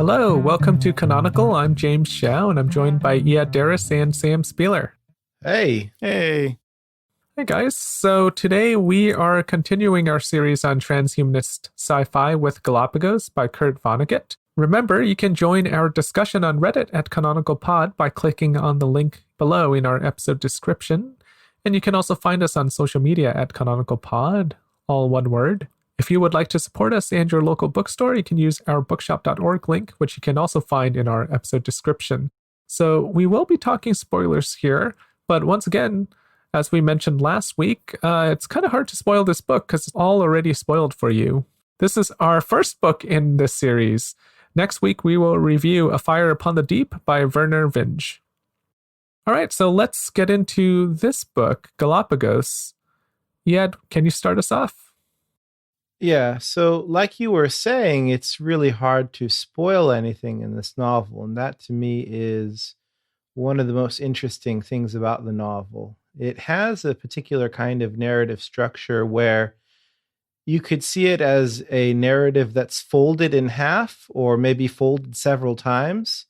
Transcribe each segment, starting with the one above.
Hello, welcome to Canonical. I'm James Xiao, and I'm joined by Iad Darris and Sam Spieler. Hey. Hey. Hey guys, so today we are continuing our series on transhumanist sci-fi with Galapagos by Kurt Vonnegut. Remember, you can join our discussion on Reddit at Canonical Pod by clicking on the link below in our episode description. And you can also find us on social media at Canonical Pod, all one word. If you would like to support us and your local bookstore, you can use our bookshop.org link, which you can also find in our episode description. So we will be talking spoilers here, but once again, as we mentioned last week, it's kind of hard to spoil this book because it's all already spoiled for you. This is our first book in this series. Next week, we will review A Fire Upon the Deep by Werner Vinge. All right, so let's get into this book, Galapagos. Iad, can you start us off? Yeah, so like you were saying, it's really hard to spoil anything in this novel, and that to me is one of the most interesting things about the novel. It has a particular kind of narrative structure where you could see it as a narrative that's folded in half or maybe folded several times.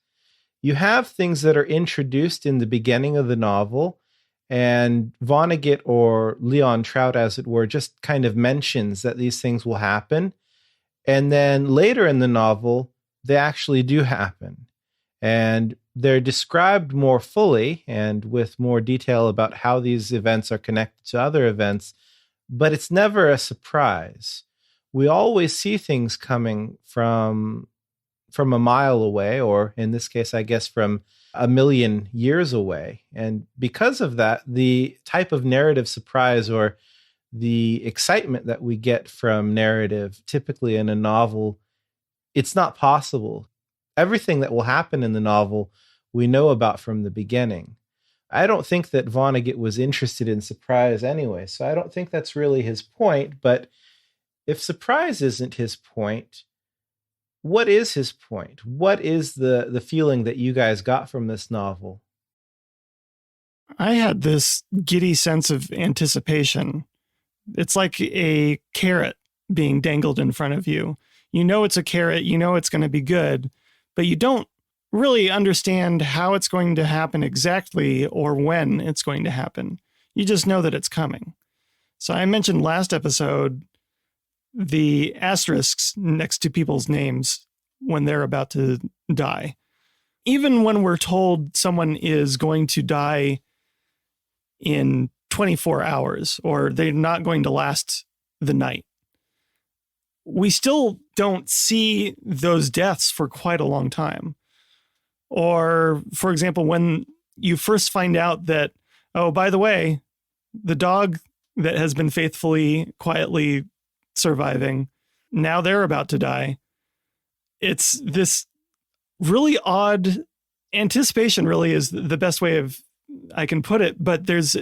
You have things that are introduced in the beginning of the novel, and Vonnegut, or Leon Trout, as it were, just kind of mentions that these things will happen. And then later in the novel, they actually do happen. And they're described more fully and with more detail about how these events are connected to other events, but it's never a surprise. We always see things coming from a mile away, or in this case, I guess, from a million years away. And because of that, the type of narrative surprise or the excitement that we get from narrative, typically in a novel, it's not possible. Everything that will happen in the novel, we know about from the beginning. I don't think that Vonnegut was interested in surprise anyway, so I don't think that's really his point. But if surprise isn't his point, what is his point? What is the feeling that you guys got from this novel? I had this giddy sense of anticipation. It's like a carrot being dangled in front of you. You know it's a carrot, you know it's going to be good, but you don't really understand how it's going to happen exactly or when it's going to happen. You just know that it's coming. So I mentioned last episode the asterisks next to people's names when they're about to die. Even when we're told someone is going to die in 24 hours or they're not going to last the night, we still don't see those deaths for quite a long time. Or, for example, when you first find out that, oh, by the way, the dog that has been faithfully, quietly surviving, now they're about to die. It's this really odd anticipation, really is the best way of I can put it, but there's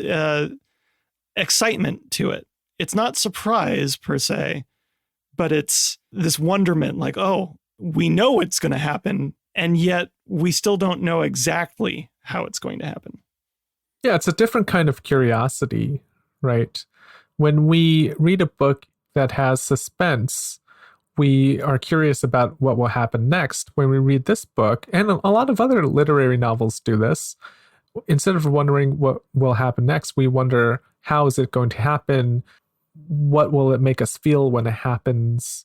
excitement to it. It's not surprise per se, but it's this wonderment like, oh, we know it's going to happen, and yet we still don't know exactly how it's going to happen. Yeah, it's a different kind of curiosity, right? When we read a book that has suspense, we are curious about what will happen next. When we read this book, and a lot of other literary novels do this, instead of wondering what will happen next, we wonder, how is it going to happen? What will it make us feel when it happens?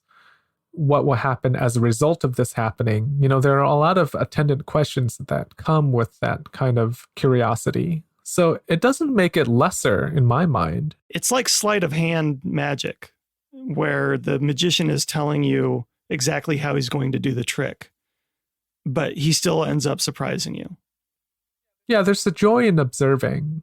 What will happen as a result of this happening? You know, there are a lot of attendant questions that come with that kind of curiosity. So it doesn't make it lesser in my mind. It's like sleight of hand magic, where the magician is telling you exactly how he's going to do the trick, but he still ends up surprising you. Yeah, there's the joy in observing.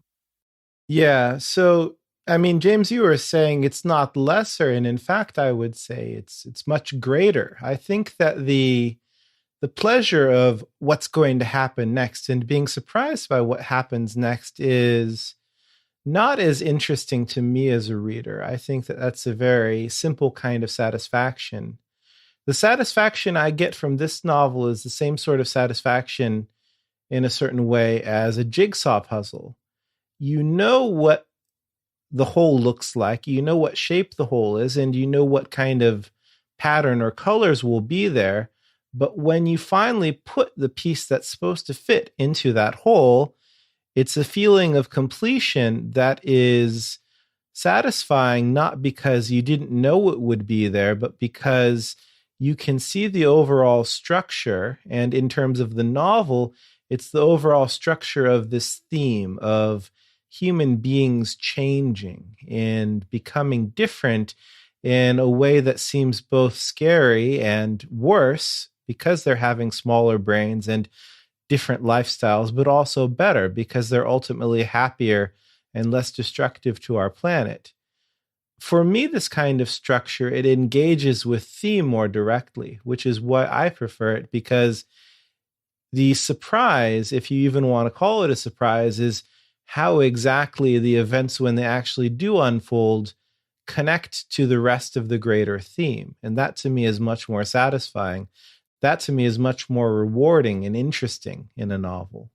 Yeah, so I mean, James, you were saying it's not lesser, and in fact, I would say it's much greater. I think that the pleasure of what's going to happen next and being surprised by what happens next is not as interesting to me as a reader. I think that that's a very simple kind of satisfaction. The satisfaction I get from this novel is the same sort of satisfaction in a certain way as a jigsaw puzzle. You know what the hole looks like, you know what shape the hole is, and you know what kind of pattern or colors will be there, But when you finally put the piece that's supposed to fit into that hole, it's a feeling of completion that is satisfying, not because you didn't know it would be there, but because you can see the overall structure. And in terms of the novel, it's the overall structure of this theme of human beings changing and becoming different in a way that seems both scary and worse because they're having smaller brains and different lifestyles, but also better because they're ultimately happier and less destructive to our planet. For me, this kind of structure, it engages with theme more directly, which is why I prefer it, because the surprise, if you even want to call it a surprise, is how exactly the events, when they actually do unfold, connect to the rest of the greater theme. And that to me is much more satisfying. That to me is much more rewarding and interesting in a novel.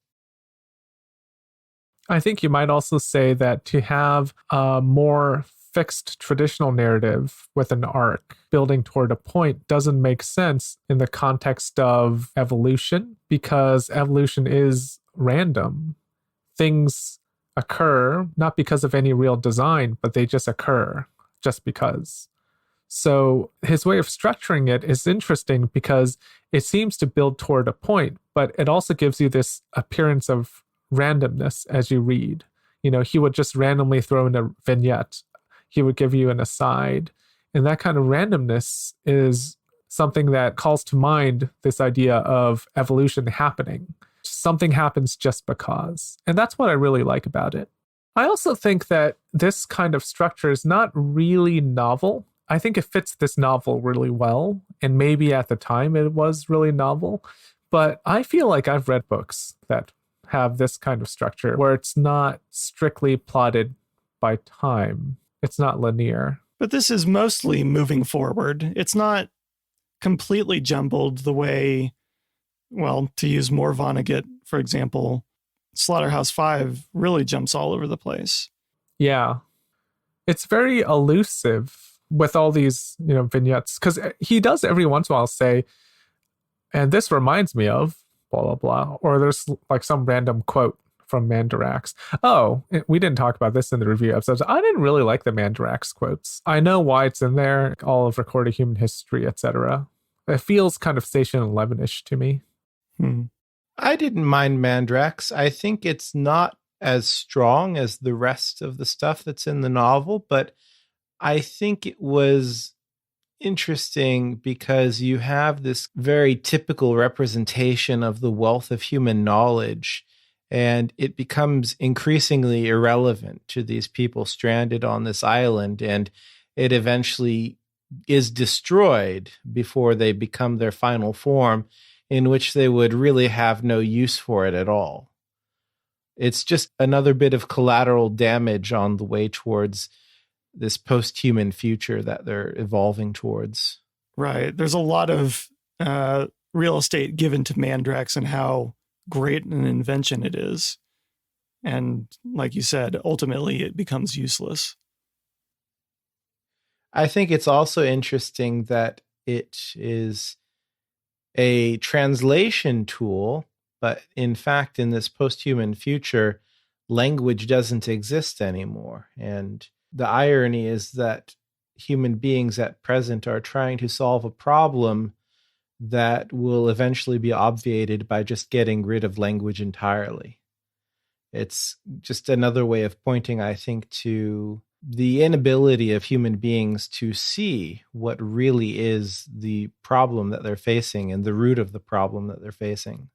I think you might also say that to have a more fixed traditional narrative with an arc building toward a point doesn't make sense in the context of evolution, because evolution is random. Things occur not because of any real design, but they just occur just because. So his way of structuring it is interesting because it seems to build toward a point, but it also gives you this appearance of randomness as you read. He would just randomly throw in a vignette. He would give you an aside. And that kind of randomness is something that calls to mind this idea of evolution happening. Something happens just because. And that's what I really like about it. I also think that this kind of structure is not really novel. I think it fits this novel really well. And maybe at the time it was really novel. But I feel like I've read books that have this kind of structure where it's not strictly plotted by time. It's not linear. But this is mostly moving forward. It's not completely jumbled the way, well, to use more Vonnegut, for example, Slaughterhouse-Five really jumps all over the place. Yeah. It's very elusive with all these, vignettes, because he does every once in a while say, and this reminds me of blah, blah, blah. Or there's like some random quote from Mandarax. Oh, we didn't talk about this in the review episodes. I didn't really like the Mandarax quotes. I know why it's in there, all of recorded human history, etc. It feels kind of Station 11-ish to me. I didn't mind Mandrax. I think it's not as strong as the rest of the stuff that's in the novel, but I think it was interesting because you have this very typical representation of the wealth of human knowledge, and it becomes increasingly irrelevant to these people stranded on this island, and it eventually is destroyed before they become their final form, in which they would really have no use for it at all. It's just another bit of collateral damage on the way towards this post-human future that they're evolving towards. Right. There's a lot of real estate given to Mandrax and how great an invention it is. And like you said, ultimately it becomes useless. I think it's also interesting that it is a translation tool, but in fact, in this post-human future, language doesn't exist anymore. And the irony is that human beings at present are trying to solve a problem that will eventually be obviated by just getting rid of language entirely. It's just another way of pointing, I think, to the inability of human beings to see what really is the problem that they're facing and the root of the problem that they're facing.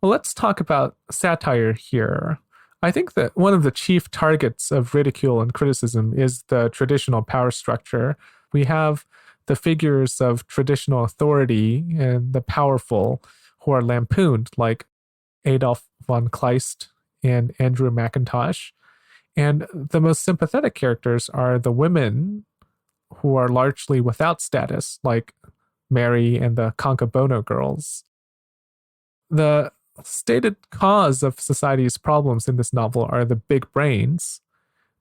Well, let's talk about satire here. I think that one of the chief targets of ridicule and criticism is the traditional power structure. We have the figures of traditional authority and the powerful who are lampooned, like Adolf von Kleist and Andrew McIntosh. And the most sympathetic characters are the women who are largely without status, like Mary and the Concabono girls. The stated cause of society's problems in this novel are the big brains.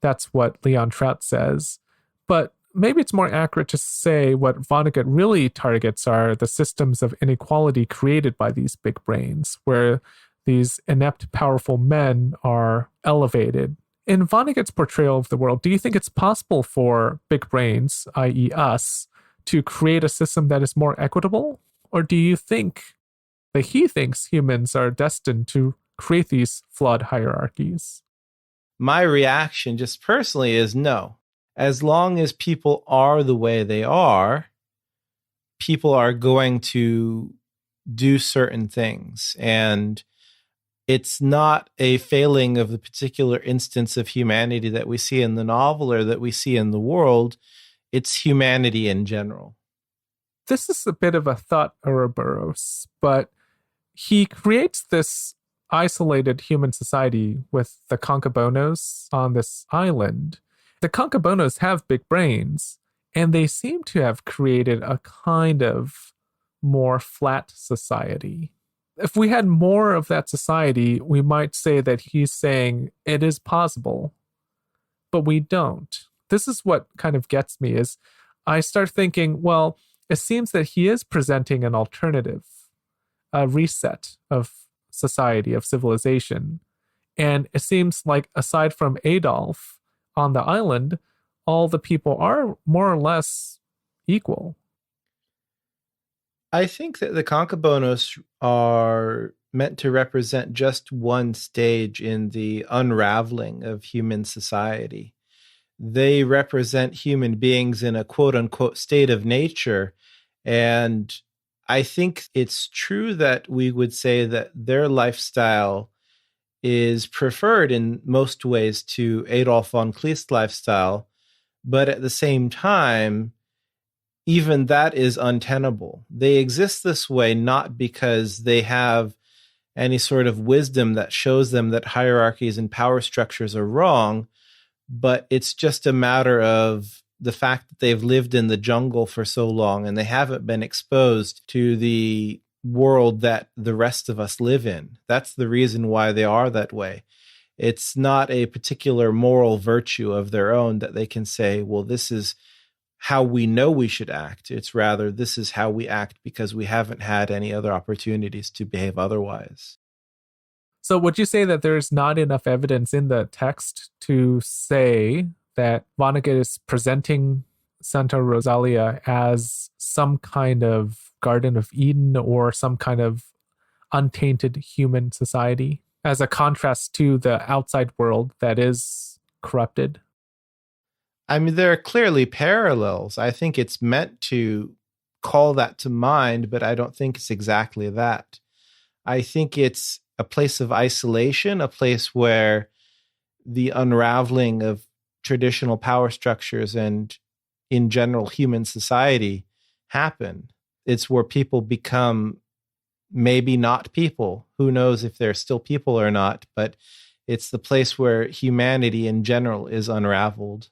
That's what Leon Trout says. But maybe it's more accurate to say what Vonnegut really targets are the systems of inequality created by these big brains, where these inept, powerful men are elevated. In Vonnegut's portrayal of the world, do you think it's possible for big brains, i.e., us, to create a system that is more equitable? Or do you think that he thinks humans are destined to create these flawed hierarchies? My reaction, just personally, is no. As long as people are the way they are, people are going to do certain things. And it's not a failing of the particular instance of humanity that we see in the novel or that we see in the world. It's humanity in general. This is a bit of a thought Ouroboros, but he creates this isolated human society with the Concabonos on this island. The Concabonos have big brains, and they seem to have created a kind of more flat society. If we had more of that society, we might say that he's saying it is possible, but we don't. This is what kind of gets me is I start thinking, well, it seems that he is presenting an alternative, a reset of society, of civilization. And it seems like aside from Adolf on the island, all the people are more or less equal. I think that the Concabonos are meant to represent just one stage in the unraveling of human society. They represent human beings in a quote unquote state of nature. And I think it's true that we would say that their lifestyle is preferred in most ways to Adolf von Kleist's lifestyle. But at the same time, even that is untenable. They exist this way not because they have any sort of wisdom that shows them that hierarchies and power structures are wrong, but it's just a matter of the fact that they've lived in the jungle for so long and they haven't been exposed to the world that the rest of us live in. That's the reason why they are that way. It's not a particular moral virtue of their own that they can say, well, this is how we know we should act. It's rather, this is how we act because we haven't had any other opportunities to behave otherwise. So would you say that there's not enough evidence in the text to say that Vonnegut is presenting Santa Rosalia as some kind of Garden of Eden or some kind of untainted human society as a contrast to the outside world that is corrupted? I mean, there are clearly parallels. I think it's meant to call that to mind, but I don't think it's exactly that. I think it's a place of isolation, a place where the unraveling of traditional power structures and in general human society happen. It's where people become maybe not people. Who knows if they're still people or not, but it's the place where humanity in general is unraveled.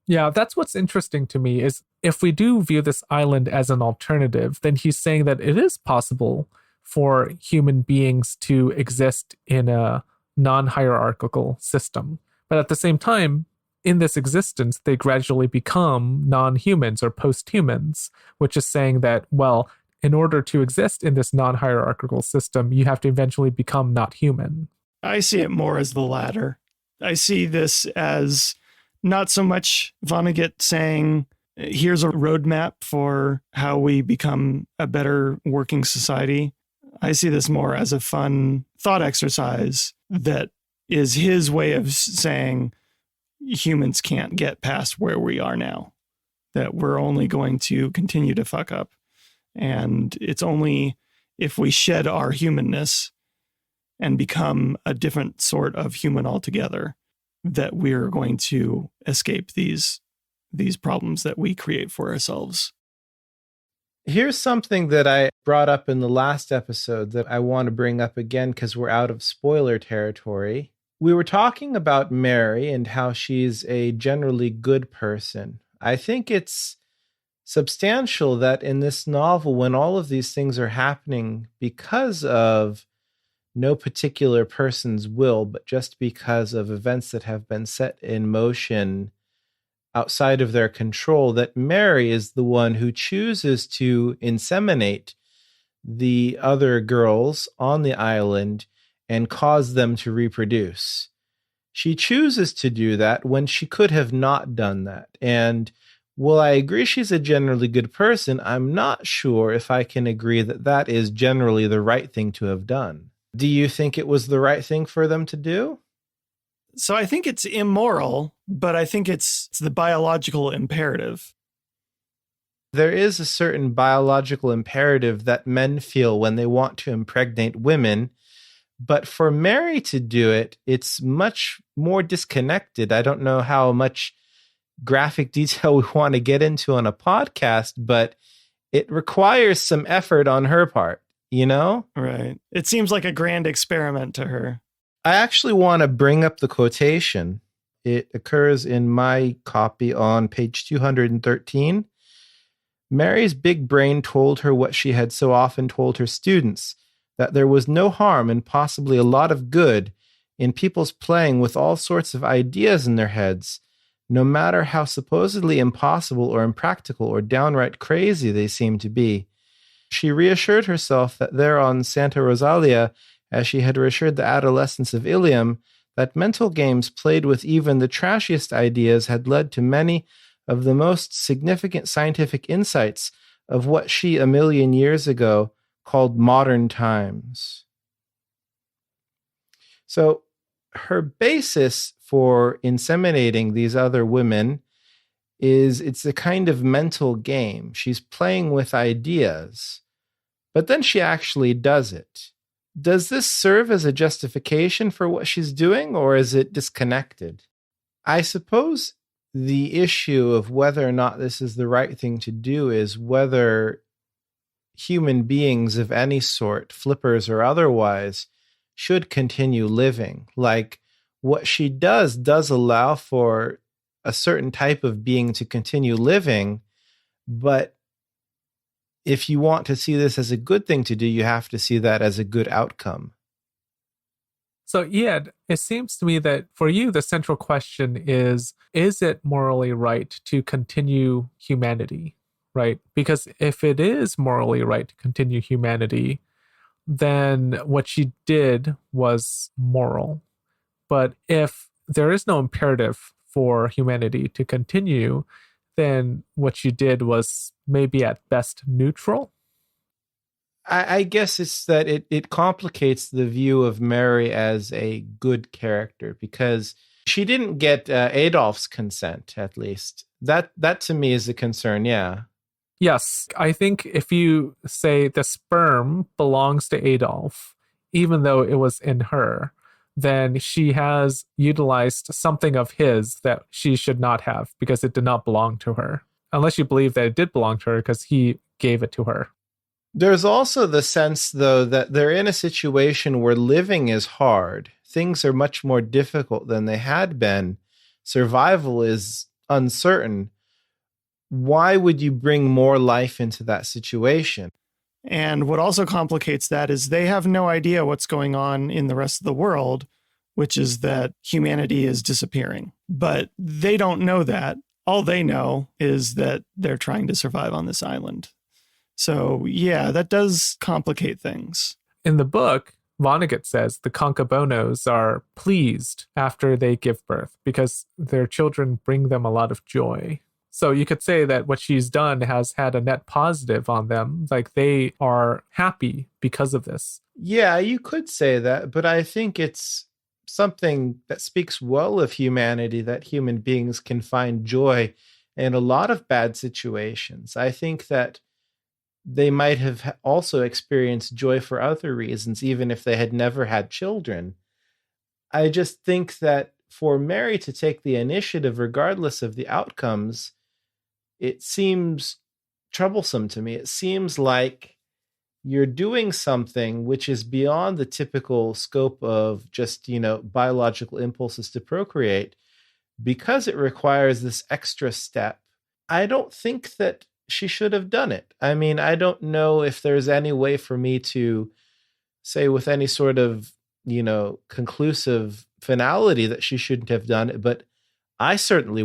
Yeah, that's what's interesting to me is if we do view this island as an alternative, then he's saying that it is possible for human beings to exist in a non-hierarchical system. But at the same time, in this existence, they gradually become non-humans or post-humans, which is saying that, well, in order to exist in this non-hierarchical system, you have to eventually become not human. I see it more as the latter. I see this as not so much Vonnegut saying, here's a roadmap for how we become a better working society. I see this more as a fun thought exercise that is his way of saying humans can't get past where we are now, that we're only going to continue to fuck up. And it's only if we shed our humanness and become a different sort of human altogether that we're going to escape these problems that we create for ourselves. Here's something that I brought up in the last episode that I want to bring up again because we're out of spoiler territory. We were talking about Mary and how she's a generally good person. I think it's substantial that in this novel, when all of these things are happening because of no particular person's will, but just because of events that have been set in motion outside of their control, that Mary is the one who chooses to inseminate the other girls on the island and cause them to reproduce. She chooses to do that when she could have not done that. And while I agree she's a generally good person, I'm not sure if I can agree that that is generally the right thing to have done. Do you think it was the right thing for them to do? So I think it's immoral, but I think it's the biological imperative. There is a certain biological imperative that men feel when they want to impregnate women. But for Mary to do it, it's much more disconnected. I don't know how much graphic detail we want to get into on a podcast, but it requires some effort on her part, you know? Right. It seems like a grand experiment to her. I actually want to bring up the quotation. It occurs in my copy on page 213. Mary's big brain told her what she had so often told her students, that there was no harm and possibly a lot of good in people's playing with all sorts of ideas in their heads, no matter how supposedly impossible or impractical or downright crazy they seemed to be. She reassured herself that there on Santa Rosalia, as she had reassured the adolescents of Ilium, that mental games played with even the trashiest ideas had led to many of the most significant scientific insights of what she a million years ago called modern times. So her basis for inseminating these other women is it's a kind of mental game. She's playing with ideas, but then she actually does it. Does this serve as a justification for what she's doing, or is it disconnected? I suppose the issue of whether or not this is the right thing to do is whether human beings of any sort, flippers or otherwise, should continue living. Like, what she does allow for a certain type of being to continue living, but if you want to see this as a good thing to do, you have to see that as a good outcome. So, Ian, it seems to me that for you, the central question is it morally right to continue humanity, right? Because if it is morally right to continue humanity, then what she did was moral. But if there is no imperative for humanity to continue, then what she did was maybe at best neutral. I guess it's that it complicates the view of Mary as a good character, because she didn't get Adolf's consent, at least. That to me is a concern, yeah. Yes, I think if you say the sperm belongs to Adolf, even though it was in her, then she has utilized something of his that she should not have because it did not belong to her. Unless you believe that it did belong to her because he gave it to her. There's also the sense, though, that they're in a situation where living is hard. Things are much more difficult than they had been. Survival is uncertain. Why would you bring more life into that situation? And what also complicates that is they have no idea what's going on in the rest of the world, which is that humanity is disappearing. But they don't know that. All they know is that they're trying to survive on this island. So, yeah, that does complicate things. In the book, Vonnegut says the concabonos are pleased after they give birth because their children bring them a lot of joy. So you could say that what she's done has had a net positive on them. Like, they are happy because of this. Yeah, you could say that, but I think it's something that speaks well of humanity, that human beings can find joy in a lot of bad situations. I think that they might have also experienced joy for other reasons, even if they had never had children. I just think that for Mary to take the initiative, regardless of the outcomes, it seems troublesome to me. It seems like you're doing something which is beyond the typical scope of just, biological impulses to procreate, because it requires this extra step. I don't think that she should have done it. I mean, I don't know if there's any way for me to say with any sort of, conclusive finality that she shouldn't have done it, but I certainly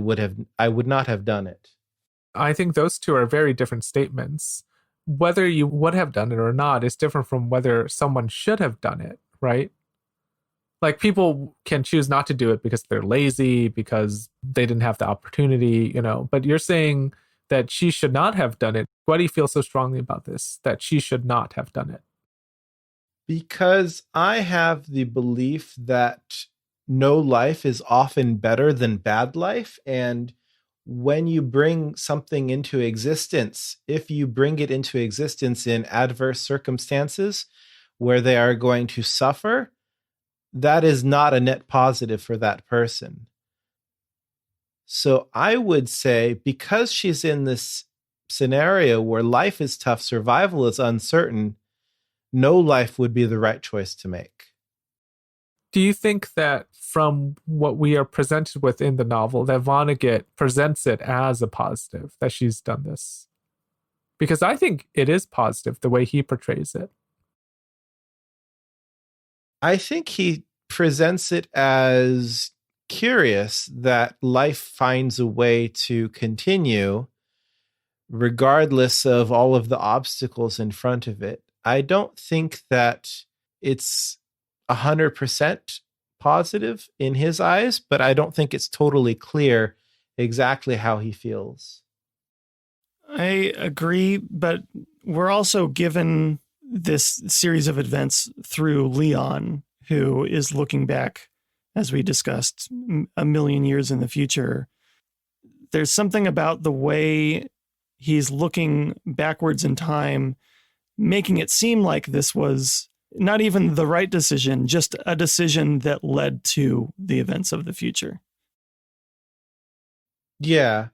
I would not have done it. I think those two are very different statements. Whether you would have done it or not is different from whether someone should have done it, right? Like people can choose not to do it because they're lazy, because they didn't have the opportunity, but you're saying that she should not have done it. Why do you feel so strongly about this, that she should not have done it? Because I have the belief that no life is often better than bad life. And when you bring something into existence, if you bring it into existence in adverse circumstances where they are going to suffer, that is not a net positive for that person. So I would say, because she's in this scenario where life is tough, survival is uncertain, no life would be the right choice to make. Do you think that from what we are presented with in the novel, that Vonnegut presents it as a positive, that she's done this? Because I think it is positive the way he portrays it. I think he presents it as curious that life finds a way to continue regardless of all of the obstacles in front of it. I don't think that it's 100% positive in his eyes, but I don't think it's totally clear exactly how he feels. I agree, but we're also given this series of events through Leon, who is looking back, as we discussed, a million years in the future. There's something about the way he's looking backwards in time, making it seem like this was not even the right decision, just a decision that led to the events of the future. Yeah.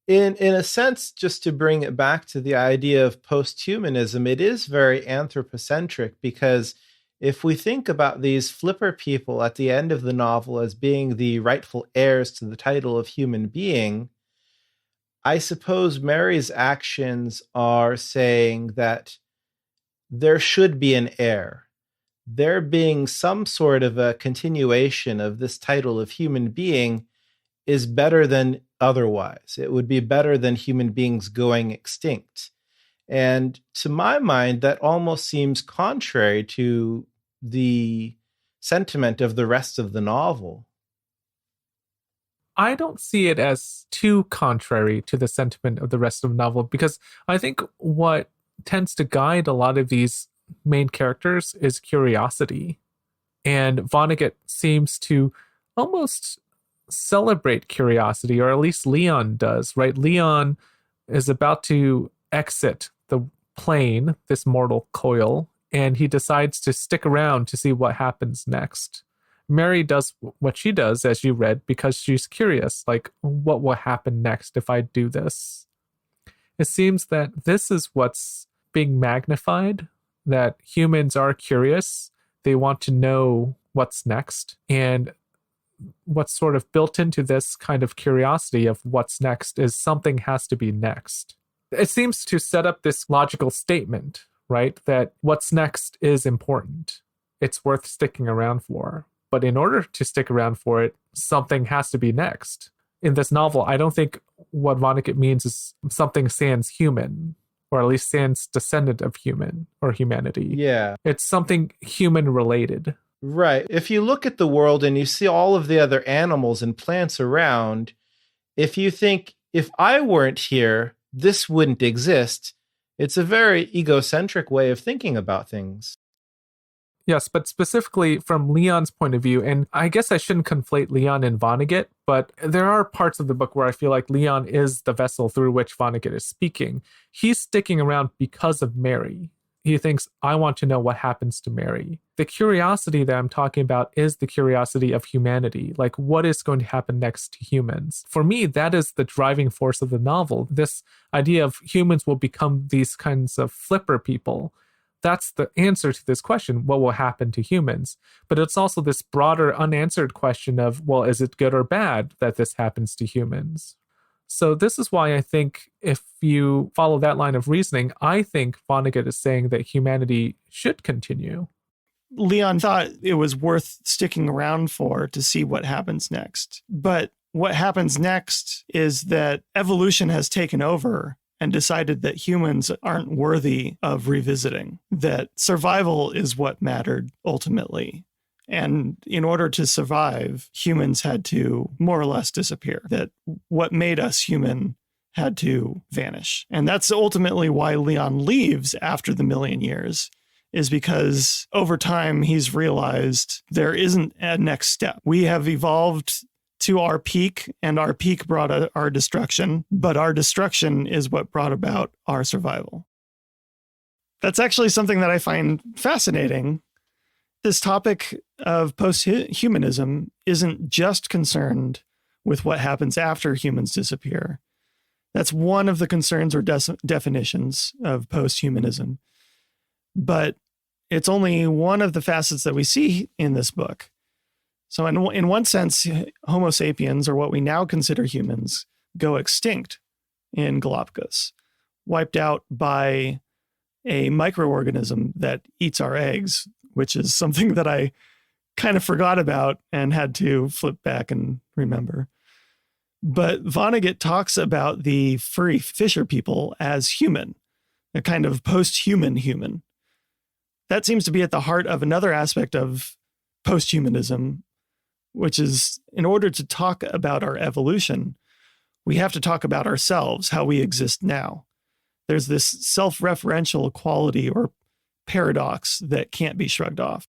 In a sense, just to bring it back to the idea of posthumanism, it is very anthropocentric, because if we think about these flipper people at the end of the novel as being the rightful heirs to the title of human being, I suppose Mary's actions are saying that there should be an heir. There being some sort of a continuation of this title of human being is better than otherwise. It would be better than human beings going extinct. And to my mind, that almost seems contrary to the sentiment of the rest of the novel. I don't see it as too contrary to the sentiment of the rest of the novel, because I think what tends to guide a lot of these main characters is curiosity. And Vonnegut seems to almost celebrate curiosity, or at least Leon does, right? Leon is about to exit the plane, this mortal coil, and he decides to stick around to see what happens next. Mary does what she does, as you read, because she's curious, like, what will happen next if I do this? It seems that this is what's being magnified, that humans are curious. They want to know what's next. And what's sort of built into this kind of curiosity of what's next is something has to be next. It seems to set up this logical statement, right? That what's next is important. It's worth sticking around for. But in order to stick around for it, something has to be next. In this novel, I don't think what Vonnegut means is something sans human, or at least sans descendant of human or humanity. Yeah. It's something human related. Right. If you look at the world and you see all of the other animals and plants around, if you think, if I weren't here, this wouldn't exist, it's a very egocentric way of thinking about things. Yes, but specifically from Leon's point of view, and I guess I shouldn't conflate Leon and Vonnegut, but there are parts of the book where I feel like Leon is the vessel through which Vonnegut is speaking. He's sticking around because of Mary. He thinks, I want to know what happens to Mary. The curiosity that I'm talking about is the curiosity of humanity. Like, what is going to happen next to humans? For me, that is the driving force of the novel. This idea of humans will become these kinds of flipper people. That's the answer to this question, what will happen to humans? But it's also this broader unanswered question of, well, is it good or bad that this happens to humans? So this is why I think if you follow that line of reasoning, I think Vonnegut is saying that humanity should continue. Leon thought it was worth sticking around for to see what happens next. But what happens next is that evolution has taken over and decided that humans aren't worthy of revisiting, that survival is what mattered ultimately. And in order to survive, humans had to more or less disappear, that what made us human had to vanish. And that's ultimately why Leon leaves after the million years, is because over time he's realized there isn't a next step. We have evolved to our peak, and our peak brought our destruction, but our destruction is what brought about our survival. That's actually something that I find fascinating. This topic of post-humanism isn't just concerned with what happens after humans disappear. That's one of the concerns or definitions of post-humanism. But it's only one of the facets that we see in this book. So in one sense, Homo sapiens, or what we now consider humans, go extinct in Galapagos, wiped out by a microorganism that eats our eggs, which is something that I kind of forgot about and had to flip back and remember. But Vonnegut talks about the furry fisher people as human, a kind of post-human human. That seems to be at the heart of another aspect of post-humanism, which is, in order to talk about our evolution, we have to talk about ourselves, how we exist now. There's this self-referential quality or paradox that can't be shrugged off.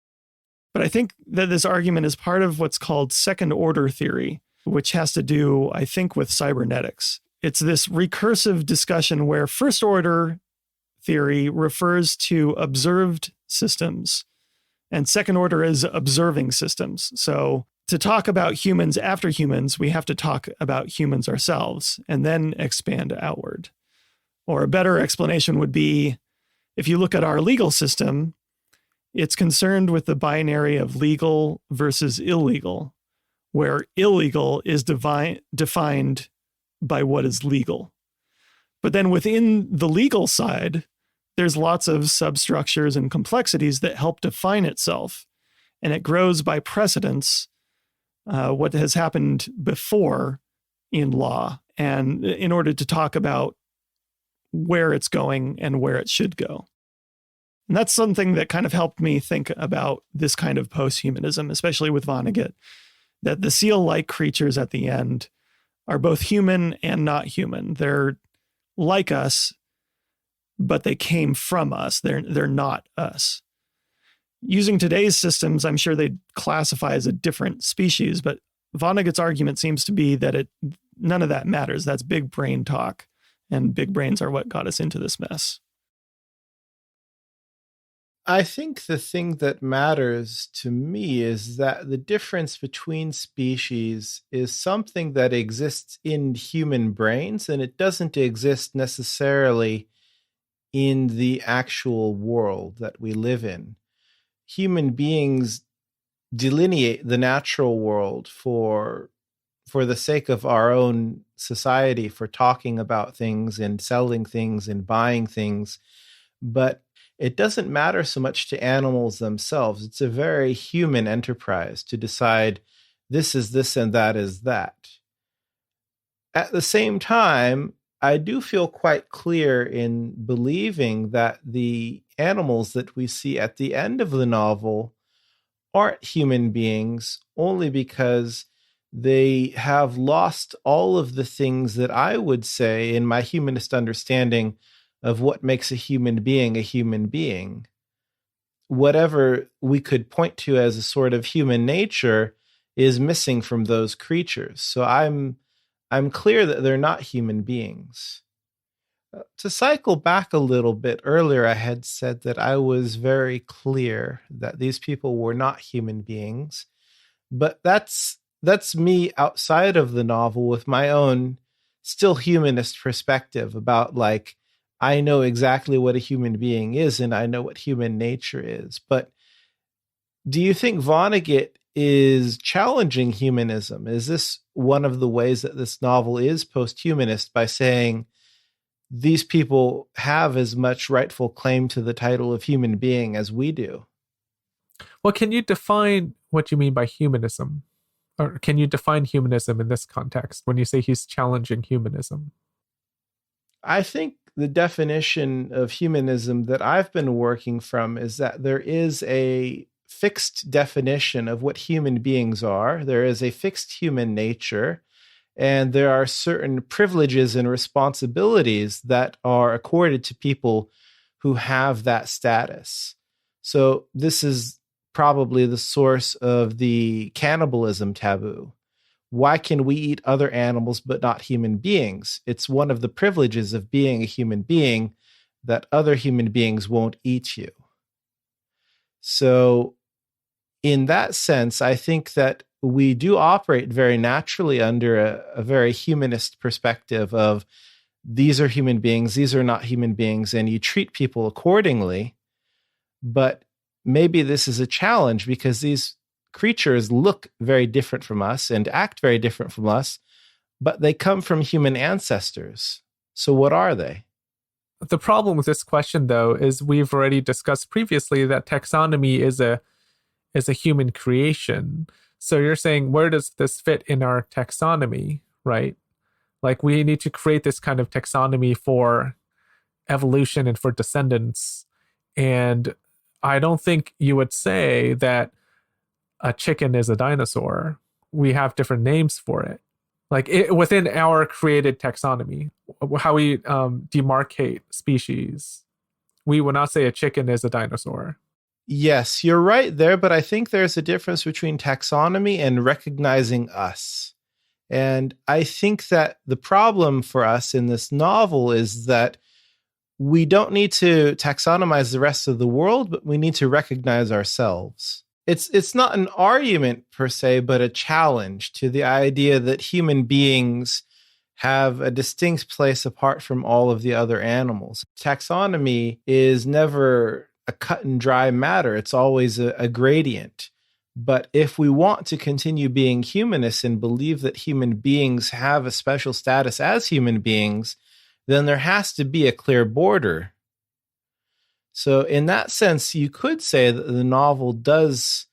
But I think that this argument is part of what's called second-order theory, which has to do, I think, with cybernetics. It's this recursive discussion where first-order theory refers to observed systems, and second order is observing systems. So to talk about humans after humans, we have to talk about humans ourselves and then expand outward. Or a better explanation would be, if you look at our legal system, it's concerned with the binary of legal versus illegal, where illegal is defined by what is legal. But then within the legal side, there's lots of substructures and complexities that help define itself. And it grows by precedence, what has happened before in law, and in order to talk about where it's going and where it should go. And that's something that kind of helped me think about this kind of post-humanism, especially with Vonnegut, that the seal-like creatures at the end are both human and not human. They're like us, but they came from us. They're not us. Using today's systems, I'm sure they'd classify as a different species, but Vonnegut's argument seems to be that none of that matters. That's big brain talk, and big brains are what got us into this mess. I think the thing that matters to me is that the difference between species is something that exists in human brains, and it doesn't exist necessarily in the actual world that we live in. Human beings delineate the natural world for the sake of our own society, for talking about things and selling things and buying things. But it doesn't matter so much to animals themselves. It's a very human enterprise to decide this is this and that is that. At the same time, I do feel quite clear in believing that the animals that we see at the end of the novel aren't human beings only because they have lost all of the things that I would say, in my humanist understanding of what makes a human being a human being. Whatever we could point to as a sort of human nature is missing from those creatures. So I'm clear that they're not human beings. To cycle back a little bit, earlier I had said that I was very clear that these people were not human beings, but that's me outside of the novel with my own still humanist perspective about, like, I know exactly what a human being is and I know what human nature is. But do you think Vonnegut is challenging humanism? Is this one of the ways that this novel is post-humanist, by saying these people have as much rightful claim to the title of human being as we do? Well, can you define what you mean by humanism? Or can you define humanism in this context when you say he's challenging humanism? I think the definition of humanism that I've been working from is that there is a fixed definition of what human beings are. There is a fixed human nature, and there are certain privileges and responsibilities that are accorded to people who have that status. So, this is probably the source of the cannibalism taboo. Why can we eat other animals but not human beings? It's one of the privileges of being a human being that other human beings won't eat you. So, in that sense, I think that we do operate very naturally under a very humanist perspective of these are human beings, these are not human beings, and you treat people accordingly. But maybe this is a challenge because these creatures look very different from us and act very different from us, but they come from human ancestors. So what are they? The problem with this question, though, is we've already discussed previously that taxonomy is a human creation. So you're saying, where does this fit in our taxonomy, right? Like, we need to create this kind of taxonomy for evolution and for descendants. And I don't think you would say that a chicken is a dinosaur. We have different names for it. Like, within our created taxonomy, how we demarcate species, we would not say a chicken is a dinosaur. Yes, you're right there, but I think there's a difference between taxonomy and recognizing us. And I think that the problem for us in this novel is that we don't need to taxonomize the rest of the world, but we need to recognize ourselves. It's not an argument per se, but a challenge to the idea that human beings have a distinct place apart from all of the other animals. Taxonomy is never a cut and dry matter. It's always a gradient. But if we want to continue being humanists and believe that human beings have a special status as human beings, then there has to be a clear border. So in that sense, you could say that the novel does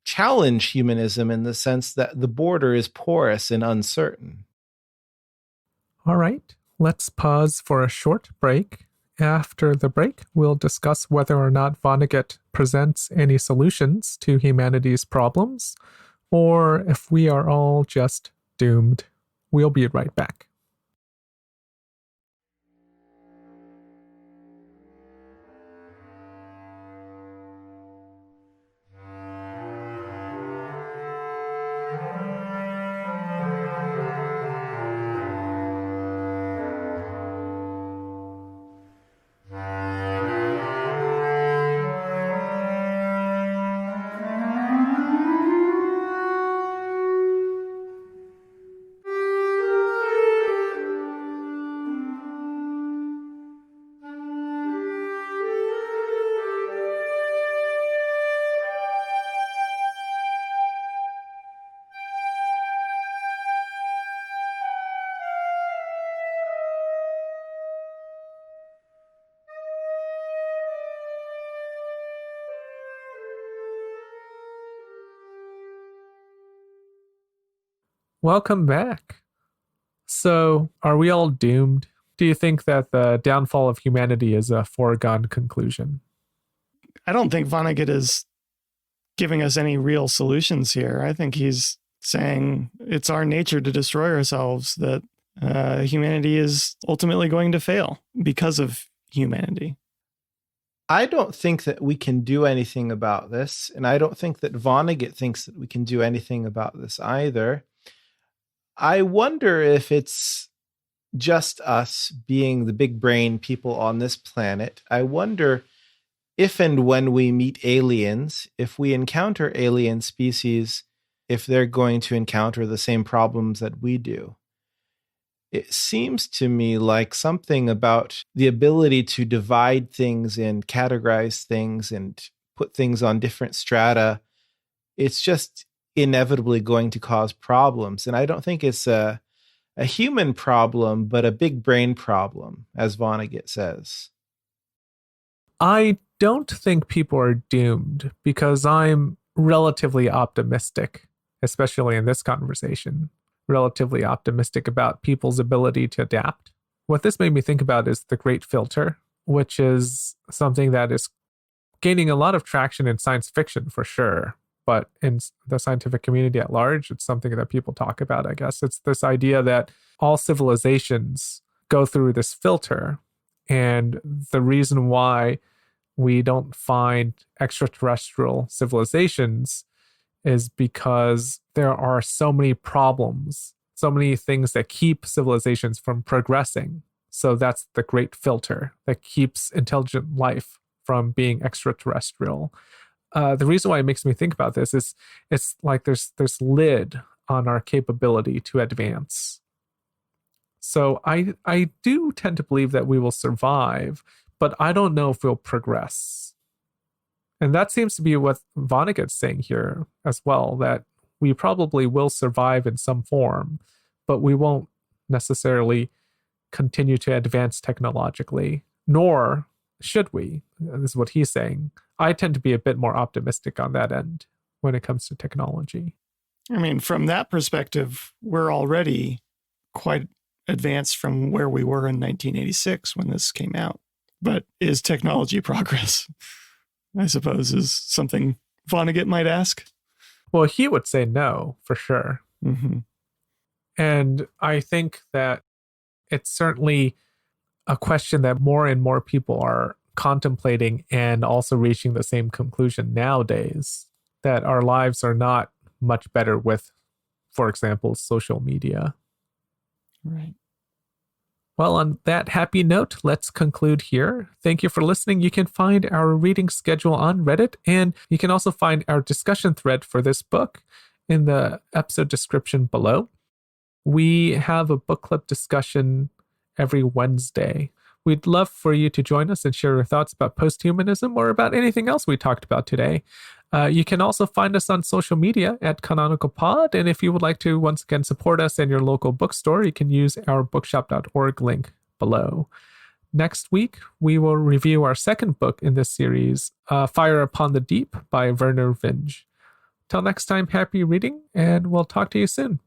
challenge humanism in the sense that the border is porous and uncertain. All right, let's pause for a short break. After the break, we'll discuss whether or not Vonnegut presents any solutions to humanity's problems, or if we are all just doomed. We'll be right back. Welcome back. So, are we all doomed? Do you think that the downfall of humanity is a foregone conclusion? I don't think Vonnegut is giving us any real solutions here. I think he's saying it's our nature to destroy ourselves, that humanity is ultimately going to fail because of humanity. I don't think that we can do anything about this, and I don't think that Vonnegut thinks that we can do anything about this either. I wonder if it's just us being the big brain people on this planet. I wonder if and when we meet aliens, if we encounter alien species, if they're going to encounter the same problems that we do. It seems to me like something about the ability to divide things and categorize things and put things on different strata. It's just inevitably going to cause problems. And I don't think it's a human problem, but a big brain problem, as Vonnegut says. I don't think people are doomed because I'm relatively optimistic. especially in this conversation, relatively optimistic about people's ability to adapt. What this made me think about is the Great Filter, which is something that is gaining a lot of traction in science fiction for sure. But in the scientific community at large, it's something that people talk about, I guess. It's this idea that all civilizations go through this filter. And the reason why we don't find extraterrestrial civilizations is because there are so many problems, so many things that keep civilizations from progressing. So that's the great filter that keeps intelligent life from being extraterrestrial. The reason why it makes me think about this is it's like there's lid on our capability to advance. So I do tend to believe that we will survive, but I don't know if we'll progress. And that seems to be what Vonnegut's saying here as well, that we probably will survive in some form, but we won't necessarily continue to advance technologically, nor should we. This is what he's saying. I tend to be a bit more optimistic on that end when it comes to technology. I mean, from that perspective, we're already quite advanced from where we were in 1986 when this came out. But is technology progress? I suppose is something Vonnegut might ask. Well, he would say no, for sure. Mm-hmm. And I think that it's certainly a question that more and more people are contemplating and also reaching the same conclusion nowadays, that our lives are not much better with, for example, social media. Right. Well, on that happy note, let's conclude here. Thank you for listening. You can find our reading schedule on Reddit, and you can also find our discussion thread for this book in the episode description below. We have a book club discussion every Wednesday. We'd love for you to join us and share your thoughts about posthumanism or about anything else we talked about today. You can also find us on social media at Canonical Pod, and if you would like to once again support us in your local bookstore, you can use our bookshop.org link below. Next week, we will review our second book in this series, Fire Upon the Deep by Werner Vinge. Till next time, happy reading, and we'll talk to you soon.